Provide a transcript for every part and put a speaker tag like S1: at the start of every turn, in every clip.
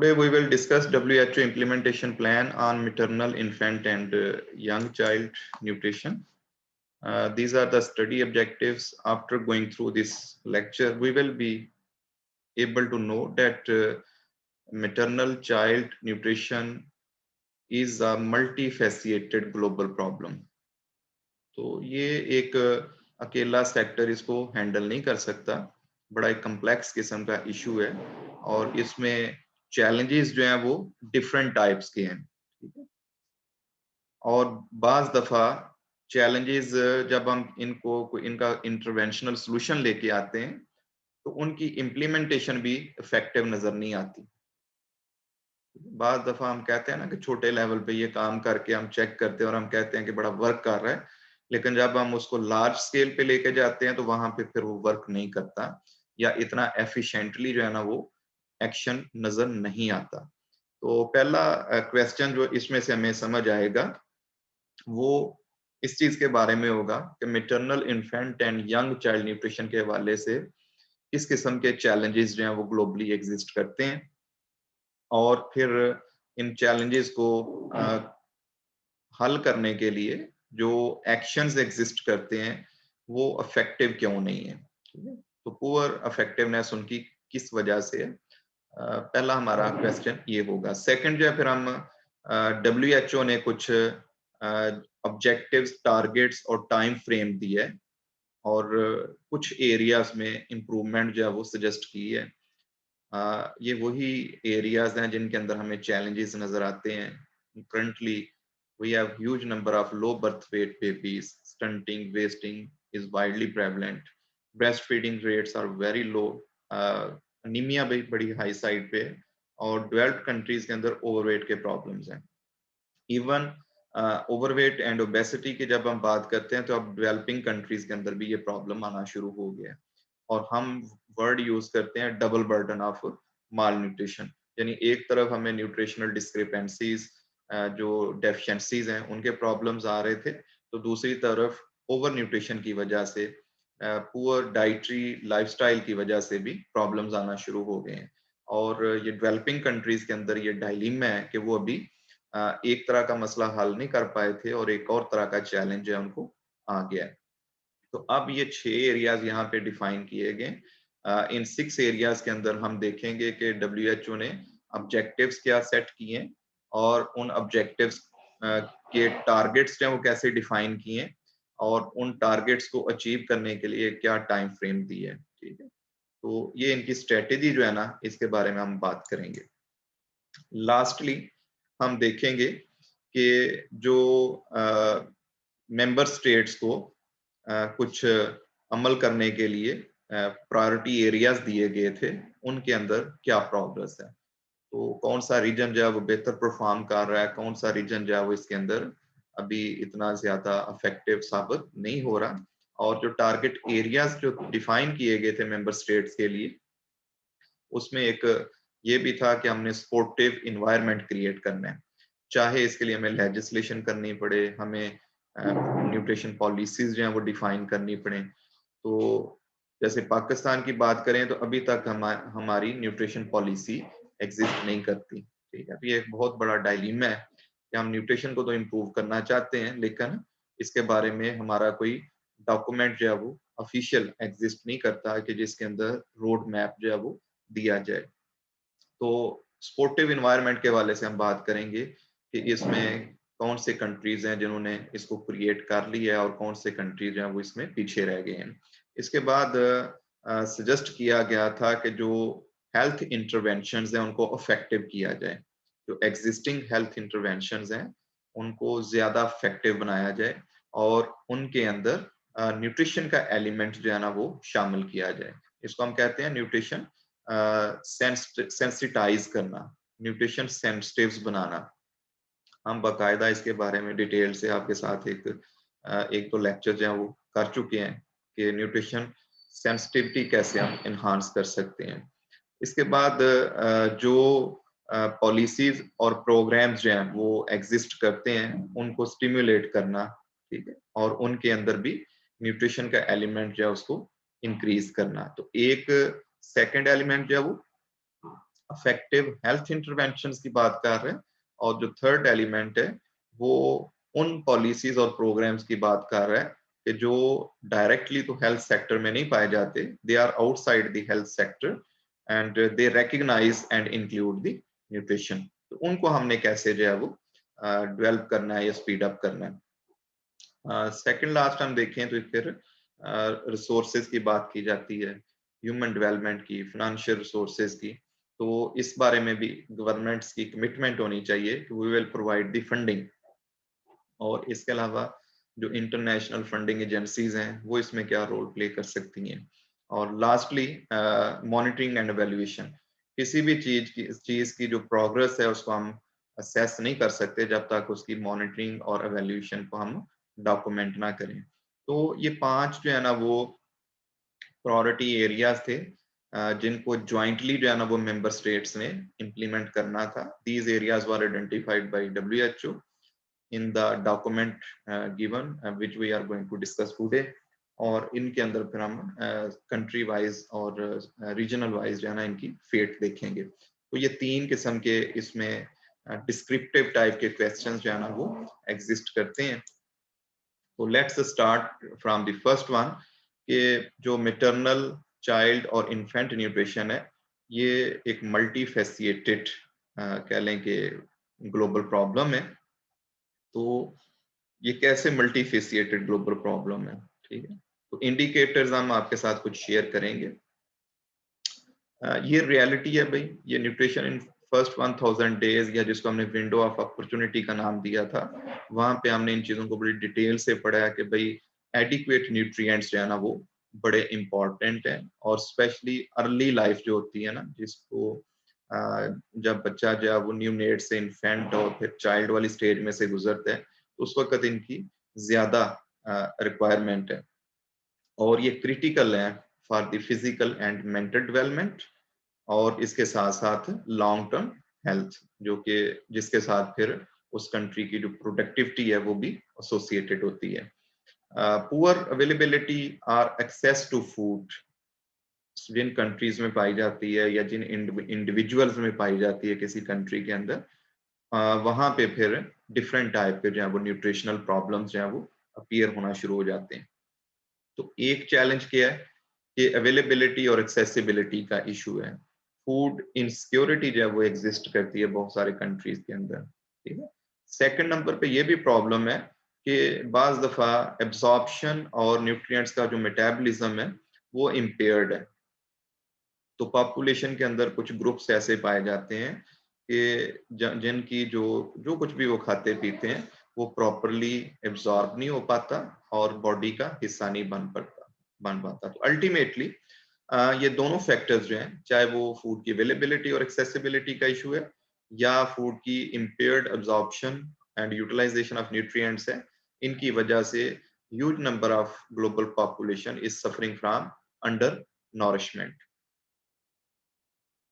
S1: Today we will discuss WHO implementation plan on maternal, infant and young child nutrition. These are the study objectives. After going through this lecture, we will be able to know that maternal child nutrition is a multifaceted global problem. तो ये एक अकेला sector इसको handle नहीं कर सकता, बड़ा एक कम्प्लेक्स किस्म का इशू है और इसमें चैलेंजेस जो हैं वो डिफरेंट टाइप्स के हैं, ठीक है। और बाज दफा चैलेंजेस जब हम इनका इंटरवेंशनल सॉल्यूशन लेके आते हैं तो उनकी इम्प्लीमेंटेशन भी इफेक्टिव नजर नहीं आती। बाज दफा हम कहते हैं ना कि छोटे लेवल पे ये काम करके हम चेक करते हैं और हम कहते हैं कि बड़ा वर्क कर रहा है, लेकिन जब हम उसको लार्ज स्केल पे लेके जाते हैं तो वहां पे फिर वो वर्क नहीं करता या इतना एफिशिएंटली जो है ना वो एक्शन नजर नहीं आता। तो पहला क्वेश्चन जो इसमें से हमें समझ आएगा वो इस चीज के बारे में होगा कि maternal, infant and young child nutrition के हवाले से किस किस्म के चैलेंजेस जो हैं वो ग्लोबली एग्जिस्ट करते हैं और फिर इन चैलेंजेस को हल करने के लिए जो एक्शंस एग्जिस्ट करते हैं वो इफेक्टिव क्यों नहीं है, ठीक है। तो पुअर इफेक्टिवनेस उनकी किस वजह से है, पहला हमारा क्वेश्चन ये होगा। सेकंड जो है फिर हम WHO ने कुछ ऑब्जेक्टिव्स, टारगेट्स और टाइम फ्रेम दिया है और कुछ एरियाज में इम्प्रूवमेंट जो है वो सजेस्ट की है। ये वही एरियाज हैं जिनके अंदर हमें चैलेंजेस नजर आते हैं। Currently we have huge number of low birth weight babies, stunting, wasting is widely prevalent, breastfeeding rates are very low, anemia भी बड़ी हाई साइड पे और डेवलप्ड कंट्रीज के अंदर ओवरवेट के प्रॉब्लम्स हैं। इवन ओवरवेट एंड ओबेसिटी की जब हम बात करते हैं तो अब डेवलपिंग कंट्रीज के अंदर भी ये प्रॉब्लम आना शुरू हो गया है और हम वर्ड यूज करते हैं double burden of mall nutrition, यानी एक तरफ हमें न्यूट्रिशनल डिस्क्रिपेंसीज, जो डेफिशिएंसीज हैं उनके प्रॉब्लम्स आ रहे थे, तो दूसरी तरफ ओवर न्यूट्रिशन की वजह से, पुअर डाइटरी लाइफस्टाइल की वजह से भी प्रॉब्लम्स आना शुरू हो गए हैं। और ये डेवलपिंग कंट्रीज के अंदर ये डायलेमा है कि वो अभी एक तरह का मसला हल नहीं कर पाए थे और एक और तरह का चैलेंज है उनको आ गया है। तो अब ये 6 एरियाज यहाँ पे डिफाइन किए गए। इन 6 एरियाज के अंदर हम देखेंगे कि WHO ने ऑब्जेक्टिव्स क्या सेट किए हैं और उन ऑब्जेक्टिव्स के टारगेट्स जो हैं वो कैसे डिफाइन किए हैं और उन टारगेट्स को अचीव करने के लिए क्या टाइम फ्रेम दी है, ठीक है। तो ये इनकी स्ट्रेटेजी जो है ना, इसके बारे में हम बात करेंगे। लास्टली हम देखेंगे कि जो मेंबर स्टेट्स को कुछ अमल करने के लिए प्रायोरिटी एरियाज दिए गए थे, उनके अंदर क्या प्रोग्रेस है, तो कौन सा रीजन जो है वो बेहतर परफॉर्म कर रहा है, कौन सा रीजन जो है वो इसके अंदर अभी इतना ज्यादा इफेक्टिव साबित नहीं हो रहा। और जो टारगेट एरियाज जो डिफाइन किए गए थे मेंबर स्टेट्स के लिए, उसमें एक ये भी था कि हमने सपोर्टिव इन्वायरमेंट क्रिएट करना है, चाहे इसके लिए हमें लेजिस्लेशन करनी पड़े, हमें न्यूट्रिशन पॉलिसीज जो हैं वो डिफाइन करनी पड़े। तो जैसे पाकिस्तान की बात करें तो अभी तक हमारी न्यूट्रिशन पॉलिसी एग्जिस्ट नहीं करती, ठीक है। ये एक बहुत बड़ा डायलेमा है कि हम न्यूट्रिशन को तो इम्प्रूव करना चाहते हैं, लेकिन इसके बारे में हमारा कोई डॉक्यूमेंट जो है वो ऑफिशियल एग्जिस्ट नहीं करता कि जिसके अंदर रोड मैप जो है वो दिया जाए। तो स्पोर्टिव इन्वायरमेंट के हवाले से हम बात करेंगे कि इसमें कौन से कंट्रीज हैं जिन्होंने इसको क्रिएट कर लिया है और कौन से कंट्रीज हैं वो इसमें पीछे रह गए हैं। इसके बाद सजेस्ट किया गया था कि जो हेल्थ इंटरवेंशंस हैं उनको इफेक्टिव किया जाए, जो एग्जिस्टिंग हेल्थ इंटरवेंशंस हैं उनको ज्यादा इफेक्टिव बनाया जाए और उनके अंदर न्यूट्रिशन का एलिमेंट जो है ना वो शामिल किया जाए। इसको हम कहते हैं न्यूट्रिशन सेंसिटाइज करना, न्यूट्रिशन सेंसिटिव्स बनाना। हम बाकायदा इसके बारे में डिटेल से आपके साथ एक दो लेक्चर जो है वो कर चुके हैं कि न्यूट्रिशन सेंसिटिविटी कैसे हम इन्हांस कर सकते हैं। इसके बाद जो पॉलिसीज और प्रोग्राम्स जो हैं वो एग्जिस्ट करते हैं उनको स्टिमुलेट करना, ठीक है, और उनके अंदर भी न्यूट्रिशन का एलिमेंट जो है उसको इंक्रीज करना। तो एक सेकंड एलिमेंट जो है वो इफेक्टिव हेल्थ इंटरवेंशंस की बात कर रहे हैं, और जो थर्ड एलिमेंट है वो उन पॉलिसीज और प्रोग्राम्स की बात कर रहा है कि जो डायरेक्टली तो हेल्थ सेक्टर में नहीं पाए जाते, they are outside the health sector and they recognise and include the nutrition. तो उनको हमने कैसे जो है वो डेवलप करना है या स्पीड अप करना है। सेकंड लास्ट हम देखें तो फिर रिसोर्सेज की बात की जाती है, ह्यूमन डेवलपमेंट की, फाइनेंशियल रिसोर्सेज की। तो इस बारे में भी गवर्नमेंट्स की कमिटमेंट होनी चाहिए कि we will provide the funding, और इसके अलावा जो इंटरनेशनल फंडिंग एजेंसीज हैं वो इसमें क्या रोल प्ले कर सकती हैं। और लास्टली मॉनिटरिंग एंड एवेल्युएशन। किसी भी चीज की जो प्रोग्रेस है उसको हम असेस नहीं कर सकते जब तक उसकी मॉनिटरिंग और एवेल्युएशन को हम डॉक्यूमेंट ना करें। तो ये 5 जो है ना वो प्रायोरिटी एरियाज थे जिनको ज्वाइंटली जो है ना वो मेंबर स्टेट्स ने इम्प्लीमेंट करना था। These areas were identified by WHO in the document given which we are going to discuss today। और इनके अंदर फिर हम कंट्री वाइज और रीजनल वाइज जो है ना इनकी फेट देखेंगे। तो ये 3 किस्म के इसमें डिस्क्रिप्टिव टाइप के क्वेश्चंस जो है ना वो एग्जिस्ट करते हैं। तो let's start from the first one कि जो मैटरनल चाइल्ड और इन्फेंट न्यूट्रिशन है ये एक मल्टी फेसिएटेड कह लें कि ग्लोबल प्रॉब्लम है। तो ये कैसे मल्टीफेसिएटेड ग्लोबल प्रॉब्लम है, ठीक है। तो इंडिकेटर्स हम आपके साथ कुछ शेयर करेंगे। ये रियलिटी है भाई, ये न्यूट्रिशन इन फर्स्ट 1000 डेज या जिसको हमने विंडो ऑफ अपॉर्चुनिटी का नाम दिया था, वहां पे हमने इन चीजों को बड़ी डिटेल से पढ़ा है कि भाई एडिक्वेट न्यूट्रिएंट्स जो है ना वो बड़े इंपॉर्टेंट हैं। और स्पेशली अर्ली लाइफ जो होती है ना, जिसको जब बच्चा जो है वो न्यूनेट से इन्फेंट और फिर चाइल्ड वाली स्टेज में से गुजरता है, तो उस वक्त इनकी ज्यादा रिक्वायरमेंट है और ये क्रिटिकल है for the physical and mental development, और इसके साथ साथ लॉन्ग टर्म हेल्थ, जो कि जिसके साथ फिर उस कंट्री की जो प्रोडक्टिविटी है वो भी एसोसिएटेड होती है। पुअर अवेलेबिलिटी और एक्सेस टू फूड जिन कंट्रीज में पाई जाती है या जिन इंडिविजुअल्स में पाई जाती है किसी कंट्री के अंदर, वहां पे फिर डिफरेंट टाइप के जो है वो न्यूट्रिशनल प्रॉब्लम्स जो है वो अपीयर होना शुरू हो जाते हैं। तो एक चैलेंज क्या है कि अवेलेबिलिटी और एक्सेसिबिलिटी का इशू है। फूड इनसिक्योरिटी जो है वो एग्जिस्ट करती है बहुत सारे कंट्रीज के अंदर, ठीक है। सेकंड नंबर पे ये भी प्रॉब्लम है कि बाज दफा एब्जॉर्प्शन और न्यूट्रिएंट्स का जो मेटाबॉलिज्म है वो इम्पेयर्ड है। तो पॉपुलेशन के अंदर कुछ ग्रुप्स ऐसे पाए जाते हैं कि जिनकी जो जो कुछ भी वो खाते पीते हैं वो प्रॉपरली एब्जॉर्ब नहीं हो पाता और बॉडी का हिस्सा नहीं बन पाता। तो अल्टीमेटली ये दोनों फैक्टर्स जो हैं, चाहे वो फूड की अवेलेबिलिटी और एक्सेसिबिलिटी का इशू है या फूड की impaired absorption and utilisation of nutrients है, इनकी वजह से huge number of global population is suffering from undernourishment.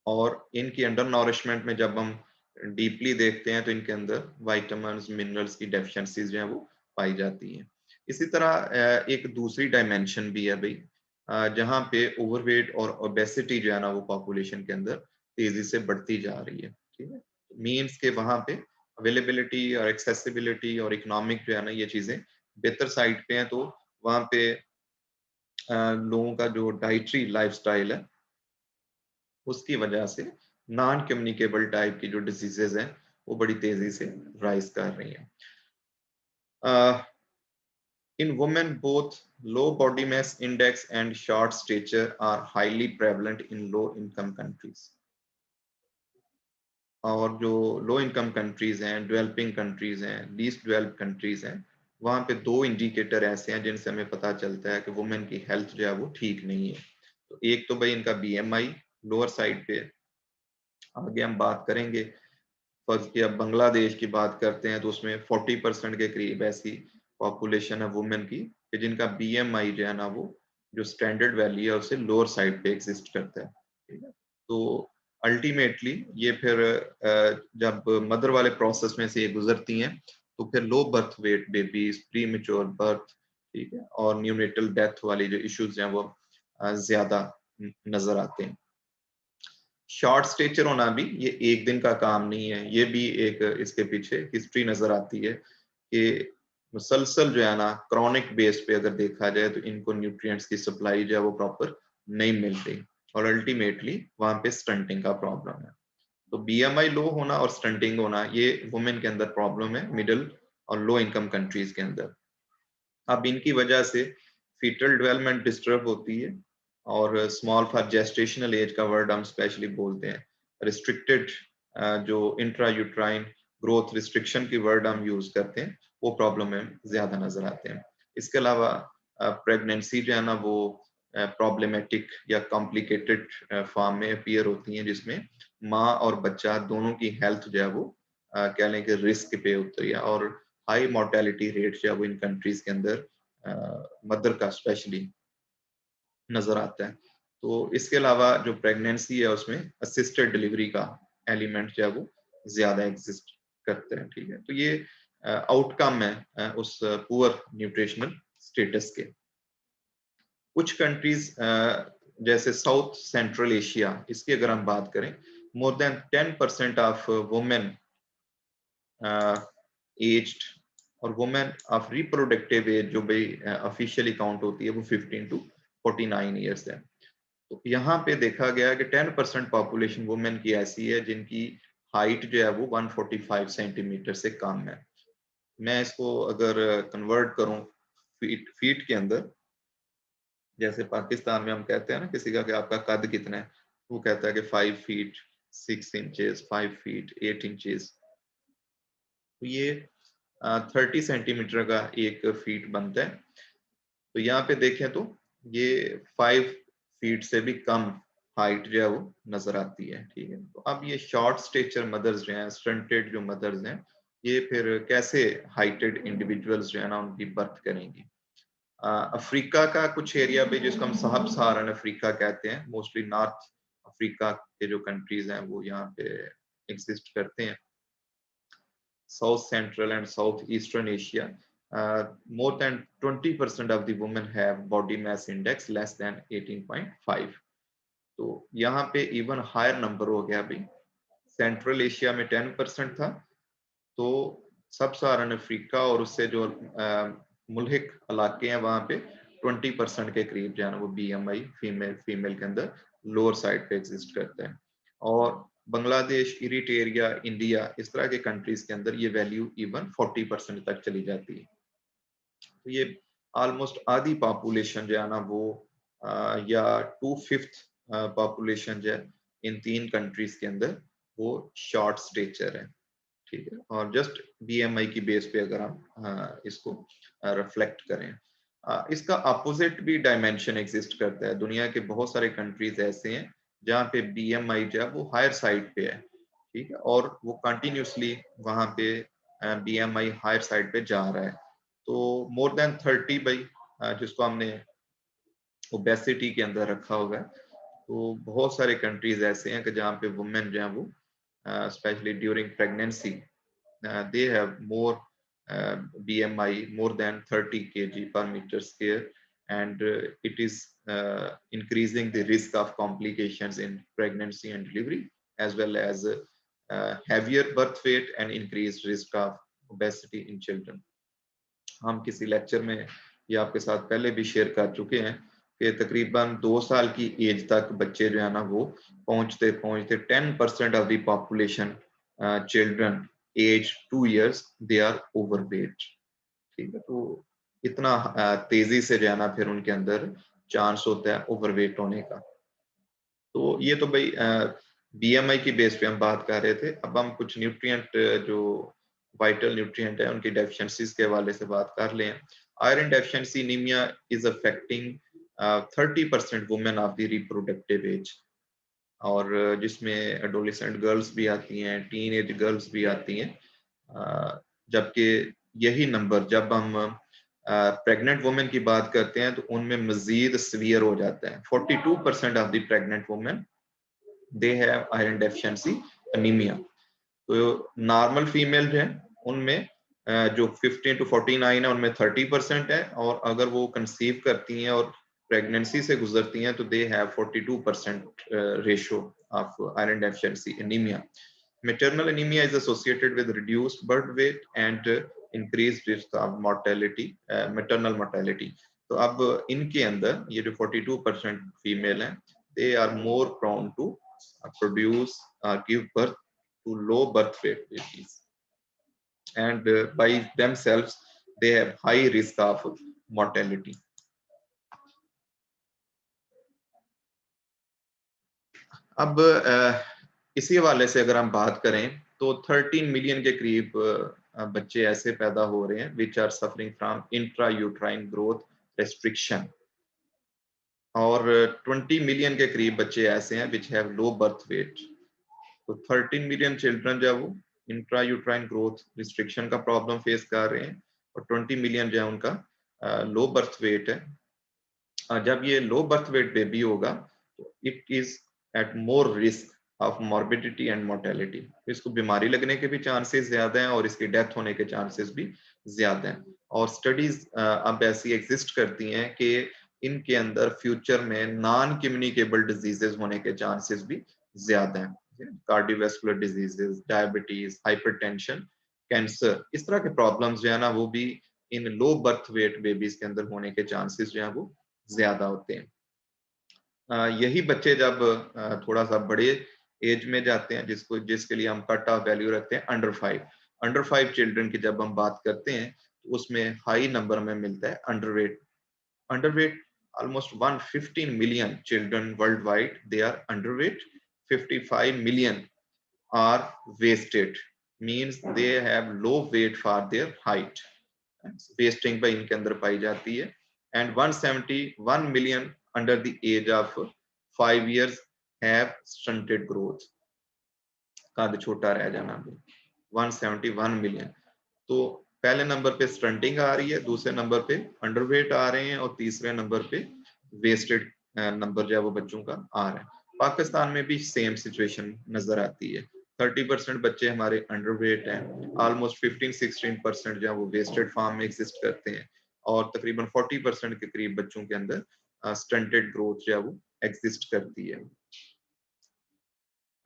S1: और इनकी अंडर नॉरिशमेंट में जब हम डीपली देखते हैं तो इनके अंदर विटामिन्स मिनरल्स की डेफिशिएंसीज जो है वो पाई जाती हैं। इसी तरह एक दूसरी डायमेंशन भी है भाई, जहाँ पे ओवरवेट और ओबेसिटी जो है ना वो पॉपुलेशन के अंदर तेजी से बढ़ती जा रही है, ठीक है। मीन्स के वहाँ पे अवेलेबिलिटी और एक्सेसिबिलिटी और इकोनॉमिक जो है ना ये चीजें बेहतर साइड पे हैं, तो वहाँ पे लोगों का जो डाइटरी लाइफस्टाइल है उसकी वजह से नॉन कम्युनिकेबल टाइप की जो डिजीजेज हैं वो बड़ी तेजी से राइज कर रही हैं। In women, both low body mass index and short stature are highly prevalent in low income countries। और जो लो इनकम कंट्रीज हैं, डेवलपिंग कंट्रीज हैं, लीस्ट डेवलप्ड कंट्रीज हैं, वहां पे 2 इंडिकेटर ऐसे हैं जिनसे हमें पता चलता है कि वुमेन की हेल्थ जो है वो ठीक नहीं है। तो एक तो भाई इनका BMI लोअर साइड पे, आगे हम बात करेंगे। फर्ज की अब बांग्लादेश की बात करते हैं तो उसमें 40% के करीब ऐसी पॉपुलेशन है वुमेन की कि जिनका BMI जो है ना वो जो स्टैंडर्ड वैल्यू है उससे लोअर साइड पे एग्जिस्ट करता है, ठीक है। तो अल्टीमेटली ये फिर जब मदर वाले प्रोसेस में से ये गुजरती हैं तो फिर लो birth wait babies, pre mature birth, ठीक है, और न्यूनेटल डेथ वाली जो इश्यूज हैं वो ज्यादा नजर आते हैं। शॉर्ट स्टेचर होना भी ये एक दिन का काम नहीं है, ये भी एक इसके पीछे हिस्ट्री नजर आती है कि मुसलसल जो है ना क्रॉनिक बेस पे अगर देखा जाए तो इनको न्यूट्रिएंट्स की सप्लाई जो है वो प्रॉपर नहीं मिल रही और अल्टीमेटली वहां पे स्टंटिंग का प्रॉब्लम है। तो बीएमआई लो होना और स्टंटिंग होना ये वुमेन के अंदर प्रॉब्लम है मिडिल और लो इनकम कंट्रीज के अंदर। अब इनकी वजह से फीटल डेवलपमेंट डिस्टर्ब होती है और स्मॉल फॉर जेस्टेशनल एज का वर्ड हम स्पेशली बोलते हैं। रिस्ट्रिक्टेड जो इंट्रा यूट्राइन ग्रोथ रिस्ट्रिक्शन की वर्ड हम यूज करते हैं वो प्रॉब्लम में ज्यादा नजर आते हैं। इसके अलावा प्रेगनेंसी जो है ना वो प्रॉब्लमेटिक या कॉम्प्लिकेटेड फॉर्म में अपीयर होती हैं जिसमें माँ और बच्चा दोनों की हेल्थ जो है वो कह लें कि रिस्क पे उतरी है और हाई मोर्टेलिटी रेट जो है वो इन कंट्रीज के अंदर मदर का स्पेशली नजर आता है। तो इसके अलावा जो प्रेगनेंसी है उसमें असिस्टेड डिलीवरी का एलिमेंट जो है वो ज्यादा एग्जिस्ट करते हैं। ठीक है, तो ये आउटकम है उस पुअर न्यूट्रिशनल स्टेटस के। कुछ कंट्रीज जैसे साउथ सेंट्रल एशिया, इसकी अगर हम बात करें, more than 10% of women aged और वुमेन ऑफ रिप्रोडक्टिव एज जो भाई ऑफिशियली काउंट होती है वो 15 टू 49 ईयर्स है। तो यहाँ पे देखा गया कि 10% पॉपुलेशन वुमेन की ऐसी है जिनकी हाइट जो है वो 145 सेंटीमीटर से कम है। मैं इसको अगर कन्वर्ट करूं फीट के अंदर, जैसे पाकिस्तान में हम कहते हैं ना किसी का कि आपका कद कितना है, वो कहता है कि 5 फीट 6 इंचेस, 5 फीट 8 इंचेस। तो ये 30 सेंटीमीटर का एक फीट बनता है। तो यहाँ पे देखें तो ये 5 फीट से भी कम हाइट जो है वो नजर आती है। ठीक है, तो अब ये शॉर्ट स्टेचर मदर्स जो हैं, स्टंटेड जो मदर्स हैं, ये फिर कैसे हाइटेड इंडिविजुअल्स जो है ना उनकी बर्थ करेंगी। अफ्रीका का कुछ एरिया पे जिसको हम साहब सहारन अफ्रीका कहते हैं, मोस्टली नॉर्थ अफ्रीका के जो कंट्रीज हैं वो यहाँ पे एग्जिस्ट करते हैं। South Central and South Eastern Asia, more than 20% of the women have body mass index less than 18.5. तो यहाँ पे इवन हायर नंबर हो गया भाई। सेंट्रल एशिया में 10% था, तो सब सहारन अफ्रीका और उससे जो मुल्हिक इलाके हैं वहां पे 20% के करीब जो है ना वो बीएमआई फीमेल के अंदर लोअर साइड पे एग्जिस्ट करता है। और बांग्लादेश, इरिट्रिया, इंडिया, इस तरह के कंट्रीज के अंदर ये वैल्यू इवन 40% तक चली जाती है। तो ये ऑलमोस्ट आधी पॉपुलेशन जो है ना वो या 2/5 पॉपुलेशन जो है इन 3 कंट्रीज के अंदर वो शॉर्ट स्टेचर है। ठीक है, और जस्ट बीएमआई की बेस पे अगर हम इसको रिफ्लेक्ट करें, इसका अपोजिट भी डायमेंशन एग्जिस्ट करता है। दुनिया के बहुत सारे कंट्रीज ऐसे हैं जहाँ पे बीएमआई जो है वो हायर साइड पे है। ठीक है, और वो कंटिन्यूसली वहां पे बीएमआई हायर साइड पे जा रहा है। तो मोर देन 30 भाई जिसको हमने ओबेसिटी के अंदर रखा हुआ है, तो बहुत सारे कंट्रीज ऐसे हैं कि जहाँ पे वुमेन जो है वो specially during pregnancy they have more BMI more than 30 kg per meter square, and it is increasing the risk of complications in pregnancy and delivery, as well as heavier birth weight and increased risk of obesity in children. हम किसी lecture में ये आपके साथ पहले भी share कर चुके हैं कि तकरीबन 2 साल की एज तक बच्चे जो है ना वो पहुंचते पहुंचते 10% of the population children age 2 years they are overweight. ठीक है, तो इतना तेजी से जो है ना फिर उनके अंदर चांस होता है ओवरवेट होने का। तो ये तो भाई बीएमआई की बेस पे हम बात कर रहे थे। अब हम कुछ न्यूट्रिएंट जो वाइटल न्यूट्रिएंट है उनकी डेफिशिएंसीज के हवाले से बात कर लें। Iron deficiency anaemia is affecting 30% women of the reproductive age, और जिसमें एडोलेसेंट गर्ल्स भी आती हैं, टीन एज गर्ल्स भी आती हैं। जबकि यही नंबर जब हम प्रेग्नेंट वुमेन की बात करते हैं तो उनमें मजीद सीवियर हो जाता है। 42% of the pregnant women they have iron deficiency anaemia. तो नॉर्मल फीमेल जो है उनमें जो 15 to 49 है उनमें 30% है, और अगर वो कंसीव करती हैं और प्रेगनेंसी से गुजरती हैं तो they have 42% ratio of iron deficiency anaemia. Maternal anemia is associated with reduced birth weight and increased risk of mortality, maternal mortality. तो अब इनके अंदर ये जो 42% फीमेल हैं, they are more prone to produce give birth to low birth weight babies, and by themselves they have high risk of mortality. अब इसी हवाले से अगर हम बात करें तो 13 मिलियन के करीब बच्चे ऐसे पैदा हो रहे हैं which are suffering from intra uterine growth restriction, और 20 मिलियन के करीब बच्चे ऐसे हैं which have low birth weight. तो 13 मिलियन चिल्ड्रन जो है वो इंट्रा यूट्राइन ग्रोथ रिस्ट्रिक्शन का प्रॉब्लम फेस कर रहे हैं, और 20 मिलियन जो है उनका लो बर्थ वेट है. जब ये लो बर्थ वेट बेबी होगा तो it is at more risk of morbidity and mortality. इसको बीमारी लगने के भी चांसेस ज्यादा हैं और इसकी डेथ होने के चांसेस भी ज्यादा हैं. और स्टडीज अब ऐसी एग्जिस्ट करती हैं कि इनके अंदर फ्यूचर में नॉन कम्युनिकेबल डिजीजेस होने के चांसेस भी ज्यादा हैं. Cardiovascular diseases, diabetes, hypertension, cancer, इस तरह के प्रॉब्लम्स जो है ना वो भी इन लो बर्थ वेट बेबीज के अंदर होने के चांसेस जो है वो ज्यादा होते हैं. यही बच्चे जब थोड़ा सा बड़े एज में जाते हैं, जिसके लिए हम कट ऑफ वैल्यू रखते हैं अंडर 5 चिल्ड्रन की जब हम बात करते हैं तो उसमें हाई नंबर में मिलता है underweight. almost 115 million children worldwide they are underweight. 55 million are wasted, means they have low weight for their height. Wasting पर इनके अंदर पाई जाती है. And 171 million under the age of 5 years have stunted growth, कद छोटा रह जाना भी. 171 मिलियन. तो पहले नंबर पे स्टंटिंग आ रही है, दूसरे नंबर पे अंडरवेट आ रहे हैं, और तीसरे नंबर पे वेस्टेड नंबर जो है वो बच्चों का आ रहा है. पाकिस्तान में भी सेम सिचुएशन नजर आती है. 30% बच्चे हमारे अंडरवेट हैं, ऑलमोस्ट 15-16% जो है वो वेस्टेड फॉर्म में एग्जिस्ट करते हैं, और तकरीबन 40% के करीब बच्चों के अंदर स्टंटेड ग्रोथ जो है वो एग्जिस्ट करती है.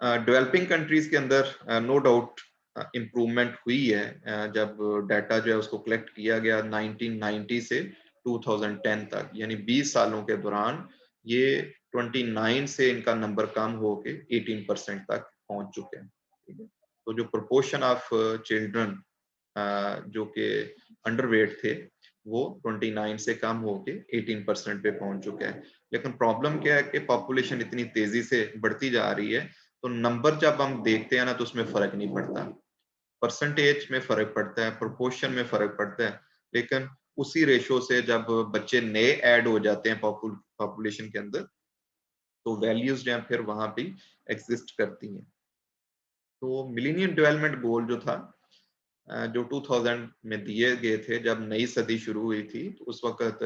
S1: डेवलपिंग कंट्रीज के अंदर नो डाउट इम्प्रूवमेंट हुई है. जब डाटा जो है उसको कलेक्ट किया गया 1990 से 2010 तक, यानी 20 सालों के दौरान ये 29 से इनका नंबर कम होके 18% तक पहुंच चुके हैं. ठीक है, तो जो प्रोपोर्शन ऑफ चिल्ड्रन जो कि अंडरवेट थे वो 29 से कम होके 18% पे पहुंच चुका है. लेकिन प्रॉब्लम क्या है कि पॉपुलेशन इतनी तेजी से बढ़ती जा रही है, तो नंबर जब हम देखते हैं ना तो उसमें फर्क नहीं पड़ता. परसेंटेज में फर्क पड़ता है, प्रोपोर्शन में फर्क पड़ता है, लेकिन उसी रेशो से जब बच्चे नए ऐड हो जाते हैं पॉपुलेशन के अंदर तो वैल्यूज जो है फिर वहां पे एग्जिस्ट करती हैं. तो मिलेनियम डेवलपमेंट गोल जो था जो 2000 में दिए गए थे, जब नई सदी शुरू हुई थी तो उस वक्त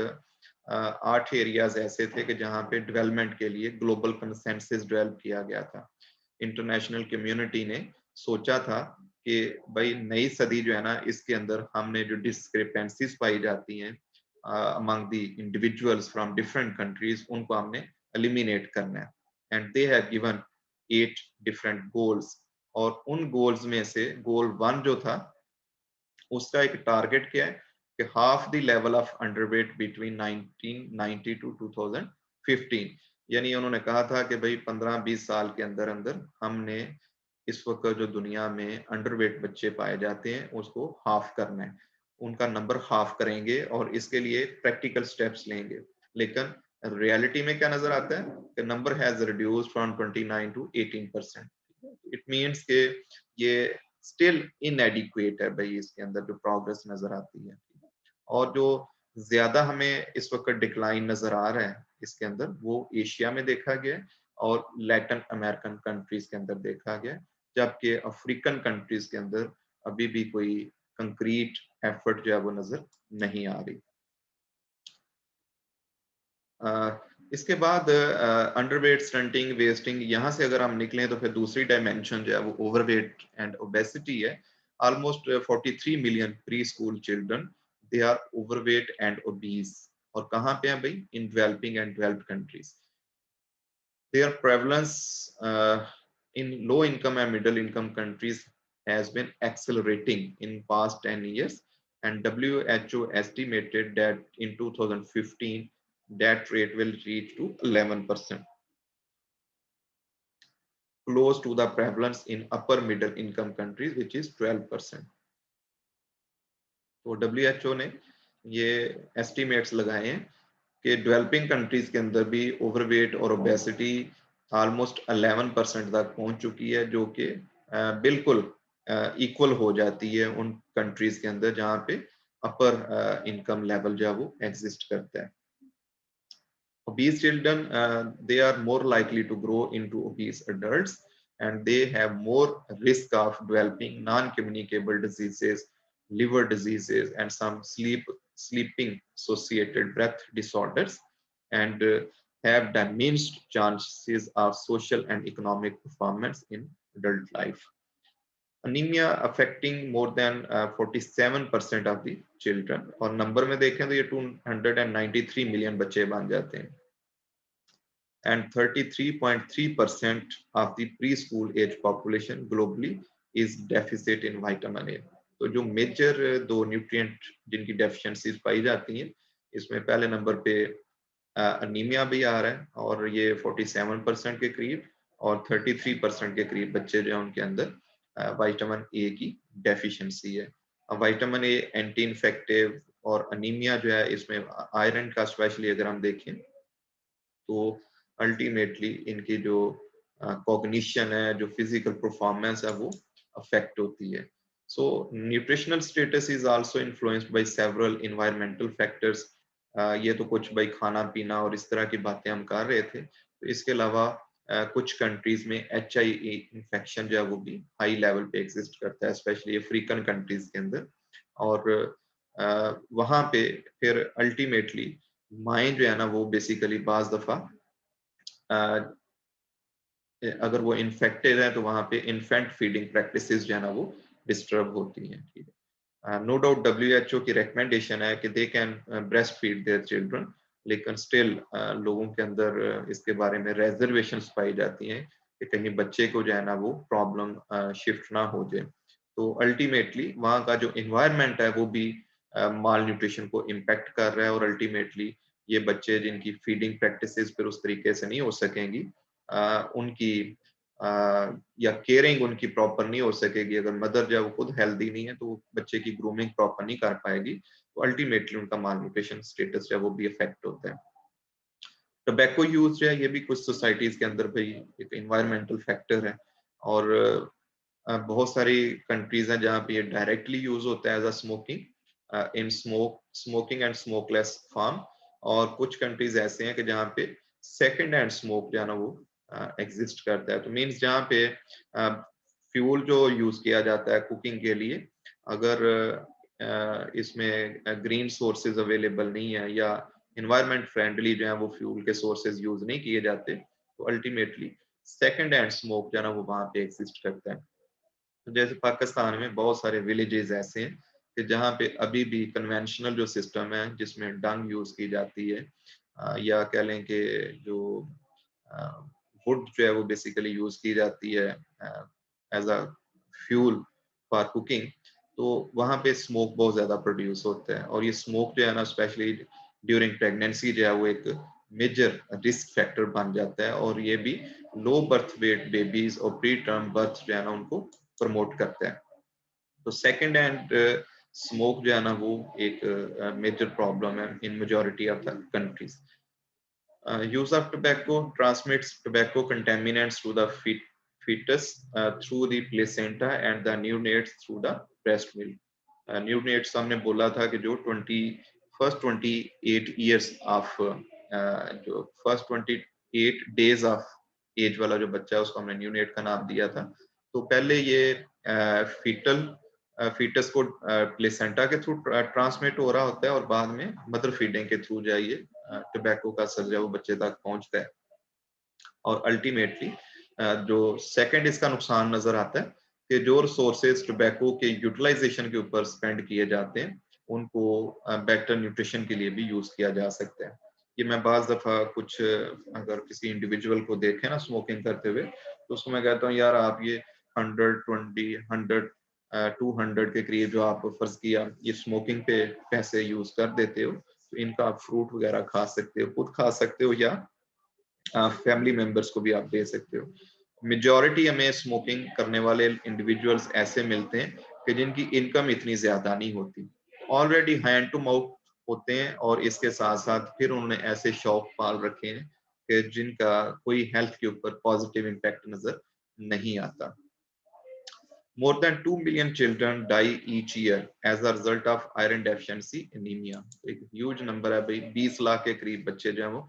S1: 8 एरियाज ऐसे थे कि जहां पे डेवलपमेंट के लिए ग्लोबल कंसेंसस डेवलप किया गया था. इंटरनेशनल कम्युनिटी ने सोचा था कि भाई नई सदी जो है ना इसके अंदर हमने जो डिस्क्रिपेंसीज पाई जाती हैं among the individuals from different countries, उनको हमने एलिमिनेट करना है. And they have given 8 different goals, और उन गोल्स में से गोल 1 जो था उसका एक टारगेट क्या है कि half the level of underweight between 1990 to 2015. यानी उन्होंने कहा था कि भाई 15-20 साल के अंदर अंदर हमने इस वक्त जो दुनिया में अंडरवेट बच्चे पाए जाते हैं उसको हाफ करना है, उनका नंबर हाफ करेंगे, और इसके लिए प्रैक्टिकल स्टेप्स लेंगे. लेकिन रियलिटी में क्या नजर आता है कि number has reduced from 29 to 18%. It means के ये स्टिल इनएडिक्वेट है भाई, इसके अंदर जो प्रोग्रेस नजर आती है. और जो ज्यादा हमें इस वक्त डिक्लाइन नजर आ रहा है इसके अंदर वो एशिया में देखा गया और लैटिन अमेरिकन कंट्रीज के अंदर देखा गया, जबकि अफ्रीकन कंट्रीज के अंदर अभी भी कोई कंक्रीट एफर्ट जो है वो नजर नहीं आ रही. इसके बाद अंडरवेट, स्टंटिंग, वेस्टिंग, यहाँ से अगर हम निकलें तो फिर दूसरी डायमेंशन जो है वो ओवरवेट एंड ओबेसिटी है. Almost 43 million pre school children they are overweight and obese, और कहाँ पे हैं भाई? In developing and developed countries. Their prevalence in low income and middle income countries has been accelerating in past 10 years, and WHO estimated that in 2015 that rate will reach to 11%, close to the prevalence in upper middle income countries which is 12%. तो WHO ने ये estimates लगाए हैं कि developing countries के अंदर भी overweight और ओबेसिटी ऑलमोस्ट 11% तक पहुंच चुकी है, जो कि बिल्कुल इक्वल हो जाती है उन कंट्रीज के अंदर जहां पे अपर इनकम लेवल जो है वो एग्जिस्ट करता है। Obese children, they are more likely to grow into obese adults, and they have more risk of developing non-communicable diseases, liver diseases, and some sleeping associated breath disorders, and have diminished chances of social and economic performance in adult life. Anemia affecting more than 47% of the children, और number में देखें तो ये 293 million बच्चे बन जाते हैं, and 33.3% of the preschool age population globally is deficit in vitamin A. तो जो मेजर दो न्यूट्रिएंट जिनकी डेफिशिएंसीज पाई जाती हैं, इसमें पहले नंबर पे अनीमिया भी आ रहा है, और ये 47% के करीब और 33% के करीब बच्चे जो है उनके अंदर विटामिन ए की डेफिशिएंसी है। विटामिन ए एंटी इन्फेक्टिव, और अनीमिया जो है इसमें आयरन का स्पेशली अगर हम देखें तो अल्टीमेटली इनकी जो कॉग्निशन है, जो फिजिकल परफॉर्मेंस है, वो अफेक्ट होती है। So nutritional status is also influenced by several environmental factors. ये तो कुछ भाई खाना पीना और इस तरह की बातें हम कर रहे थे, तो इसके अलावा कुछ कंट्रीज में HIV इन्फेक्शन जो है वो भी हाई लेवल पे एग्जिस्ट करता है, स्पेशली अफ्रीकन कंट्रीज के अंदर, और वहां पे फिर अल्टीमेटली माइंड जो है ना वो बेसिकली बाज दफा अगर वो इन्फेक्टेड है तो वहां पे इन्फेंट फीडिंग प्रैक्टिसेस जो है ना वो डिस्टर्ब होती हैं। ठीक है, नो डाउट WHO की रिकमेंडेशन है कि they can breast feed their children, लेकिन स्टिल लोगों के अंदर इसके बारे में रिजर्वेशंस पाई जाती हैं कि कहीं बच्चे को जो है ना वो प्रॉब्लम शिफ्ट ना हो जाए। तो अल्टीमेटली वहाँ का जो इन्वायरमेंट है वो भी माल न्यूट्रिशन को इम्पैक्ट कर रहा है, और अल्टीमेटली ये बच्चे जिनकी फीडिंग प्रैक्टिसेस फिर उस तरीके से नहीं हो सकेंगी, उनकी या केयरिंग उनकी प्रॉपर नहीं हो सकेगी, अगर मदर जो है वो खुद हेल्दी नहीं है तो बच्चे की ग्रूमिंग प्रॉपर नहीं कर पाएगी, तो अल्टीमेटली उनका माल न्यूट्रिशन स्टेटस जो है वो भी अफेक्ट होता है। टोबैको यूज जो है ये भी कुछ सोसाइटीज के अंदर भाई एक इन्वायरमेंटल फैक्टर है, और बहुत सारी कंट्रीज हैं जहाँ पे ये डायरेक्टली यूज होता है as a smoking in smoking and smokeless form, और कुछ कंट्रीज ऐसे हैं कि जहाँ पे सेकंड हैंड स्मोक जो है ना वो एग्जिस्ट करता है। तो मींस जहाँ पे फ्यूल जो यूज किया जाता है कुकिंग के लिए, अगर इसमें ग्रीन सोर्सेज अवेलेबल नहीं है या इन्वायरमेंट फ्रेंडली जो है वो फ्यूल के सोर्सेज यूज नहीं किए जाते, तो अल्टीमेटली सेकंड हैंड स्मोक जो है ना वो वहाँ पे एग्जिस्ट करता है। तो जैसे पाकिस्तान में बहुत सारे विलेजेस ऐसे हैं कि जहाँ पे अभी भी कन्वेंशनल जो सिस्टम है जिसमें डंग यूज की जाती है, या कह लें कि जो वुड जो है वो बेसिकली यूज की जाती है as a fuel for cooking, तो वहाँ पे स्मोक बहुत ज्यादा प्रोड्यूस होता है, और ये स्मोक जो है ना स्पेशली ड्यूरिंग प्रेगनेंसी जो है वो एक मेजर रिस्क फैक्टर बन जाता है, और ये भी लो बर्थ वेट बेबीज और प्री टर्म बर्थ जो है ना उनको प्रमोट करता है। तो सेकंड हैंड स्मोक जो है ना वो एक मेजर प्रॉब्लम है इन majority of the countries. Use of tobacco transmits tobacco contaminants to the fetus through the placenta and the neonates through the breast milk. Neonates हमने बोला था कि जो 28 years of जो first 28 days of एज वाला जो बच्चा है उसको हमने न्यूनेट का नाम दिया था। तो पहले ये फीटस को प्लेसेंटा के थ्रू ट्रांसमिट हो रहा होता है, और बाद में मदर फीडिंग के थ्रू जाइए टोबैको का असर जो वो बच्चे तक पहुंचता है, और अल्टीमेटली जो सेकंड इसका नुकसान नजर आता है कि जो रिसोर्सेज टोबैको के यूटिलाइजेशन के ऊपर स्पेंड किए जाते हैं उनको बेटर न्यूट्रिशन के लिए भी यूज किया जा सकता है। ये मैं बाज़ दफ़ा कुछ अगर किसी इंडिविजुअल को देखें ना स्मोकिंग करते हुए, तो उसको मैं कहता हूँ यार आप ये 120, 100, 200 के करीब जो आप फर्ज किया ये स्मोकिंग पे पैसे यूज कर देते हो, तो इनका आप फ्रूट वगैरह खा सकते हो, खुद खा सकते हो या फैमिली मेंबर्स को भी आप दे सकते हो। मेजॉरिटी हमें स्मोकिंग करने वाले इंडिविजुअल्स ऐसे मिलते हैं कि जिनकी इनकम इतनी ज्यादा नहीं होती, ऑलरेडी हैंड टू माउथ होते हैं, और इसके साथ साथ फिर उन्होंने ऐसे शौक पाल रखे हैं कि जिनका कोई हेल्थ के ऊपर पॉजिटिव इम्पैक्ट नजर नहीं आता। More than 2 million children die each year as a result of iron deficiency anemia। एक ह्यूज नंबर है भाई, 20 लाख के करीब बच्चे जो हैं वो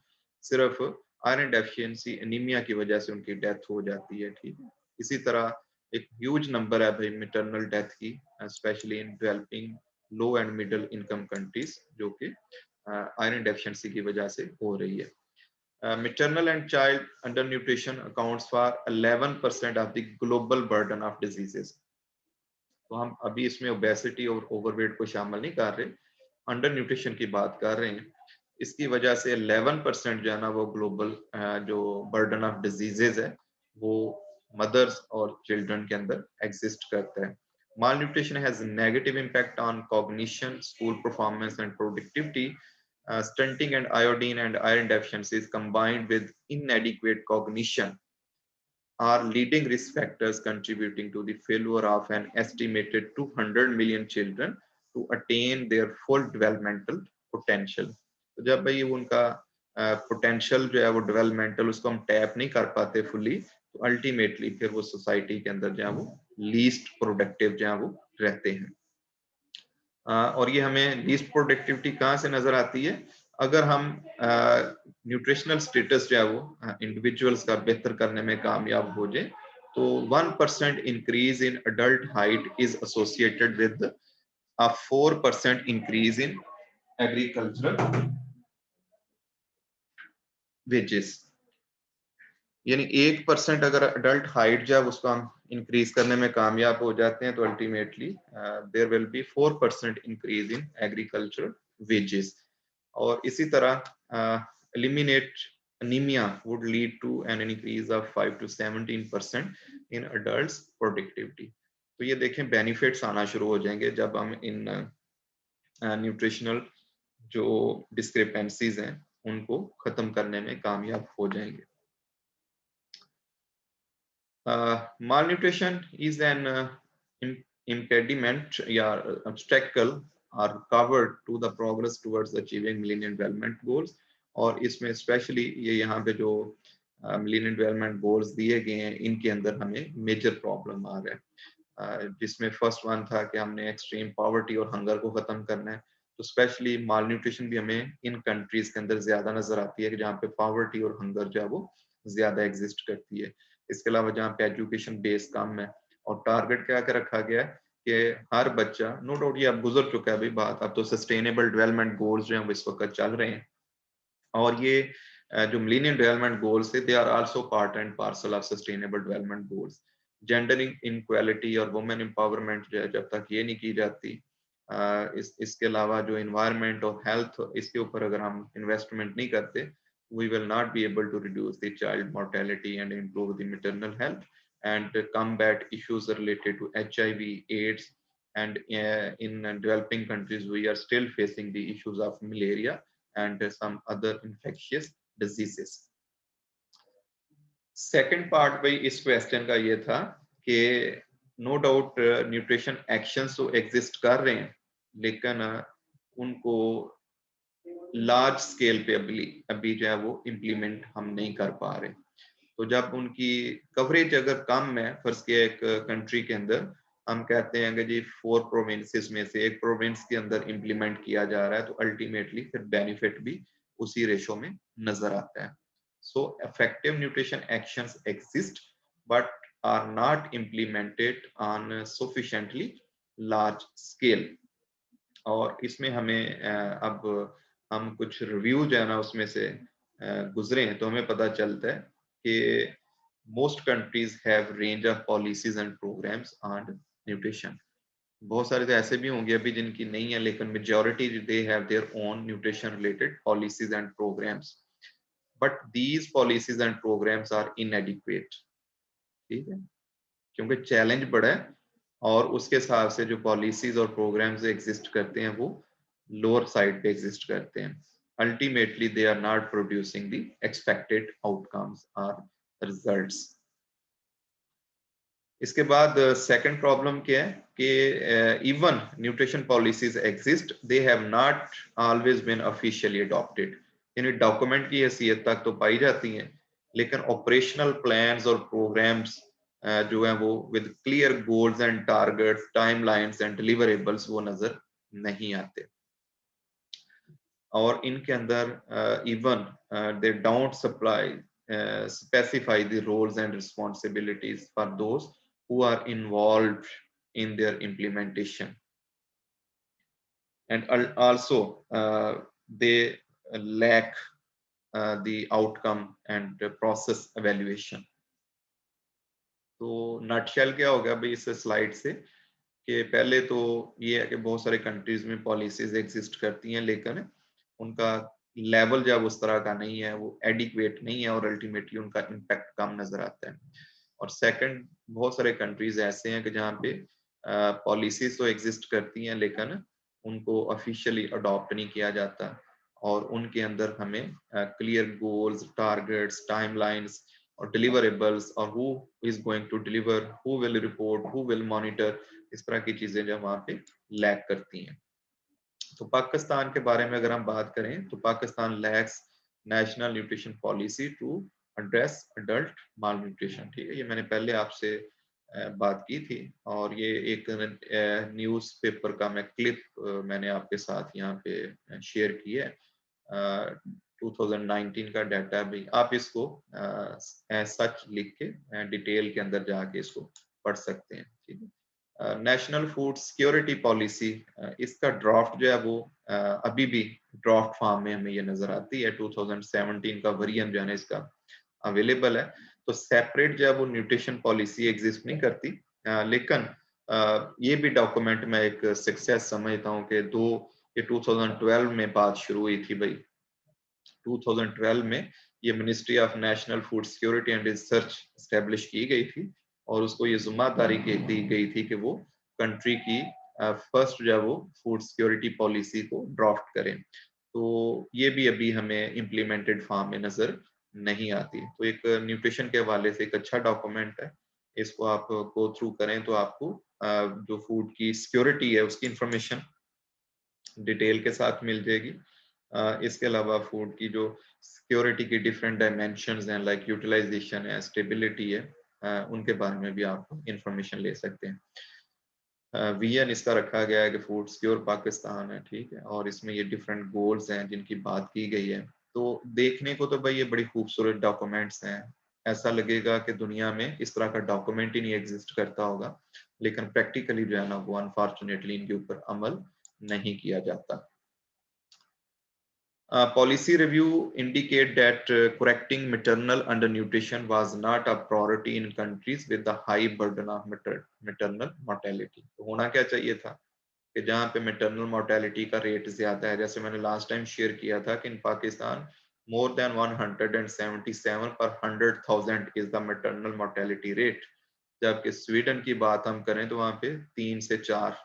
S1: सिर्फ आयरन डेफिशिएंसी एनीमिया की वजह से उनकी डेथ हो जाती है। ठीक है, इसी तरह एक ह्यूज नंबर है भाई मिटरनल डेथ की, specially in developing low and middle income countries, जो कि आयरन डेफिशिएंसी की वजह से हो रही है। Maternal and child undernutrition accounts for 11% of the global burden of diseases। तो हम अभी इसमें ओबेसिटी और ओवरवेट को शामिल नहीं कर रहे, अंडर न्यूट्रिशन की बात कर रहे हैं। इसकी वजह से 11% जो है ना वो ग्लोबल जो बर्डन ऑफ डिजीजेज है वो मदर्स और चिल्ड्रन के अंदर एग्जिस्ट करता है। Malnutrition has a negative impact on cognition, school performance and productivity। Stunting and iodine and iron deficiencies combined with inadequate cognition are leading risk factors contributing to the failure of an estimated 200 million children to attain their full developmental potential। तो जब भाई उनका potential जो है वो developmental उसको हम tap नहीं कर पाते फुली, तो अल्टीमेटली फिर वो सोसाइटी के अंदर जो है वो लीस्ट प्रोडक्टिव जो है वो रहते हैं। और ये हमें लीस्ट प्रोडक्टिविटी कहाँ से नजर आती है? अगर हम न्यूट्रिशनल स्टेटस जो है वो इंडिविजुअल्स का बेहतर करने में कामयाब हो जाए, तो 1% increase in adult height is associated with a 4% increase in agricultural wages। यानी 1% अगर अडल्ट हाइट जो है उसको हम इंक्रीज करने में कामयाब हो जाते हैं, तो ultimately there will be 4% increase in agricultural wages. और इसी तरह eliminate anemia would lead to an increase of 5 to 17% in adults productivity। तो ये देखें बेनिफिट्स आना शुरू हो जाएंगे जब हम इन न्यूट्रिशनल जो डिस्क्रिपेंसीज हैं उनको खत्म करने में कामयाब हो जाएंगे। Malnutrition is an impediment या obstacle are covered to the progress towards achieving Millennium Development Goals। और इसमें स्पेशली ये यहाँ पे जो Millennium Development Goals दिए गए हैं इनके अंदर हमें मेजर प्रॉब्लम आ रहा है, जिसमें फर्स्ट वन था कि हमने एक्सट्रीम पॉवर्टी और हंगर को खत्म करना है। तो स्पेशली माल न्यूट्रिशन भी हमें इन कंट्रीज के अंदर ज्यादा नजर आती है कि जहाँ पे पॉवर्टी और हंगर जो है वो ज्यादा एग्जिस्ट करती है। इसके अलावा जहाँ पे एजुकेशन बेस कम है, और टारगेट क्या क्या रखा गया है कि हर बच्चा, नो डाउट ये अब गुजर चुका है भाई बात, अब तो सस्टेनेबल डेवलपमेंट गोल्स जो हैं वो इस वक्त चल रहे हैं, और ये जो मिलेनियम डेवलपमेंट गोल्स थे they are also part and parcel of sustainable development goals. Gender inequality और वुमेन एम्पावरमेंट जो है जब तक ये नहीं की जाती, इसके अलावा जो इन्वायरमेंट और हेल्थ इसके ऊपर अगर हम इन्वेस्टमेंट नहीं करते, we will not be able to reduce the child mortality and improve the maternal health and combat issues related to HIV, AIDS, and in developing countries we are still facing the issues of malaria and some other infectious diseases। Second part भाई इस question का ये था कि no doubt nutrition actions तो exist कर रहे हैं, लेकिन उनको लार्ज स्केल पे अभी जो है वो इम्प्लीमेंट हम नहीं कर पा रहे। तो जब उनकी कवरेज अगर कम है, फर्स्ट के एक कंट्री के अंदर हम कहते हैं कि जी 4 प्रोविंसेस में से एक प्रोविंस के अंदर इम्प्लीमेंट किया जा रहा है, तो अल्टीमेटली फिर बेनिफिट भी उसी रेशो में नजर आता है। सो effective nutrition actions exist but are not implemented on sufficiently large scale। और इसमें हमें अब हम कुछ रिव्यू जो है ना उसमें से गुजरे हैं, तो हमें पता चलता है कि most countries have range of policies and programs on nutrition। बहुत सारे तो ऐसे भी होंगे अभी जिनकी नहीं है, लेकिन majority they have their own nutrition related policies and programmes, but these policies and programmes are inadequate. ठीक है, क्योंकि चैलेंज बड़ा है और उसके हिसाब से जो पॉलिसीज और प्रोग्राम्स एग्जिस्ट करते हैं वो लोअर साइड पे एग्जिस्ट करते हैं। Ultimately they are not producing the expected outcomes और रिजल्ट्स। इसके बाद सेकंड प्रॉब्लम क्या है कि even nutrition policies exist, they have not always been officially adopted. यानी डॉक्यूमेंट की हैसियत तक तो पाई जाती हैं, लेकिन ऑपरेशनल प्लान्स और प्रोग्राम्स जो है वो with clear goals and targets, timelines and deliverables वो नजर नहीं आते। और इनके अंदर even they don't supply specify the roles and responsibilities for those who are involved in their implementation, and also they lack the outcome and process evaluation. तो nutshell क्या होगा भाई इस स्लाइड से कि पहले तो ये है कि बहुत सारे कंट्रीज में पॉलिसीज एग्जिस्ट करती हैं, लेकिन उनका लेवल जब उस तरह का नहीं है, वो एडिक्वेट नहीं है और अल्टीमेटली उनका इम्पैक्ट कम नजर आता है। और सेकंड, बहुत सारे कंट्रीज ऐसे हैं कि जहाँ पे पॉलिसीज तो एग्जिस्ट करती हैं लेकिन उनको ऑफिशियली अडॉप्ट नहीं किया जाता, और उनके अंदर हमें क्लियर गोल्स, टारगेट्स, टाइमलाइंस और डिलीवरेबल्स और who is going to deliver, who will report, who will monitor, इस तरह की चीजें जो वहाँ पे लैक करती हैं। तो पाकिस्तान के बारे में अगर हम बात करें तो Pakistan lacks national nutrition policy to address adult malnutrition. ठीक है, ये मैंने पहले आपसे बात की थी, और ये एक न्यूज़ पेपर का मैं क्लिप मैंने आपके साथ यहाँ पे शेयर की है। 2019 का डाटा भी आप इसको सच लिख के डिटेल के अंदर जाके इसको पढ़ सकते हैं। ठीक है, नेशनल फूड सिक्योरिटी पॉलिसी, इसका ड्राफ्ट जो है वो अभी भी ड्राफ्ट फॉर्म में हमें ये नजर आती है। 2017 का वेरिएंट जो है इसका अवेलेबल है। तो सेपरेट जो है वो न्यूट्रिशन पॉलिसी एग्जिस्ट नहीं करती, लेकिन ये भी डॉक्यूमेंट में एक सक्सेस समझता हूँ कि ये 2012 में बात शुरू हुई थी भाई। 2012 में ये ministry of national food security and research establish की गई थी, और उसको ये जिम्मेदारी दी गई थी कि वो कंट्री की फर्स्ट जो है वो फूड सिक्योरिटी पॉलिसी को ड्राफ्ट करें। तो ये भी अभी हमें इम्प्लीमेंटेड फॉर्म में नजर नहीं आती। तो एक न्यूट्रिशन के हवाले से एक अच्छा डॉक्यूमेंट है, इसको आप गो थ्रू करें तो आपको जो फूड की सिक्योरिटी है उसकी इंफॉर्मेशन डिटेल के साथ मिल जाएगी। इसके अलावा फूड की जो सिक्योरिटी की डिफरेंट डायमेंशंस हैं, लाइक यूटिलाइजेशन है, स्टेबिलिटी है, उनके बारे में भी आप इंफॉर्मेशन ले सकते हैं। विजन इसका रखा गया है कि फूड सिक्योर पाकिस्तान है। ठीक है, और इसमें ये डिफरेंट गोल्स हैं जिनकी बात की गई है। तो देखने को तो भाई ये बड़ी खूबसूरत डॉक्यूमेंट्स हैं, ऐसा लगेगा कि दुनिया में इस तरह का डॉक्यूमेंट ही नहीं एग्जिस्ट करता होगा, लेकिन प्रैक्टिकली जो है ना वो अनफॉर्चुनेटली इनके ऊपर अमल नहीं किया जाता। Policy review indicate that correcting maternal undernutrition was not a priority in countries with the high burden of maternal mortality। तो होना क्या चाहिए था कि जहाँ पे maternal mortality का रेट ज्यादा है, जैसे मैंने लास्ट टाइम शेयर किया था कि इन Pakistan more than 177 per 100,000 is the maternal mortality rate, जबकि स्वीडन की बात हम करें तो वहाँ पे 3 से 4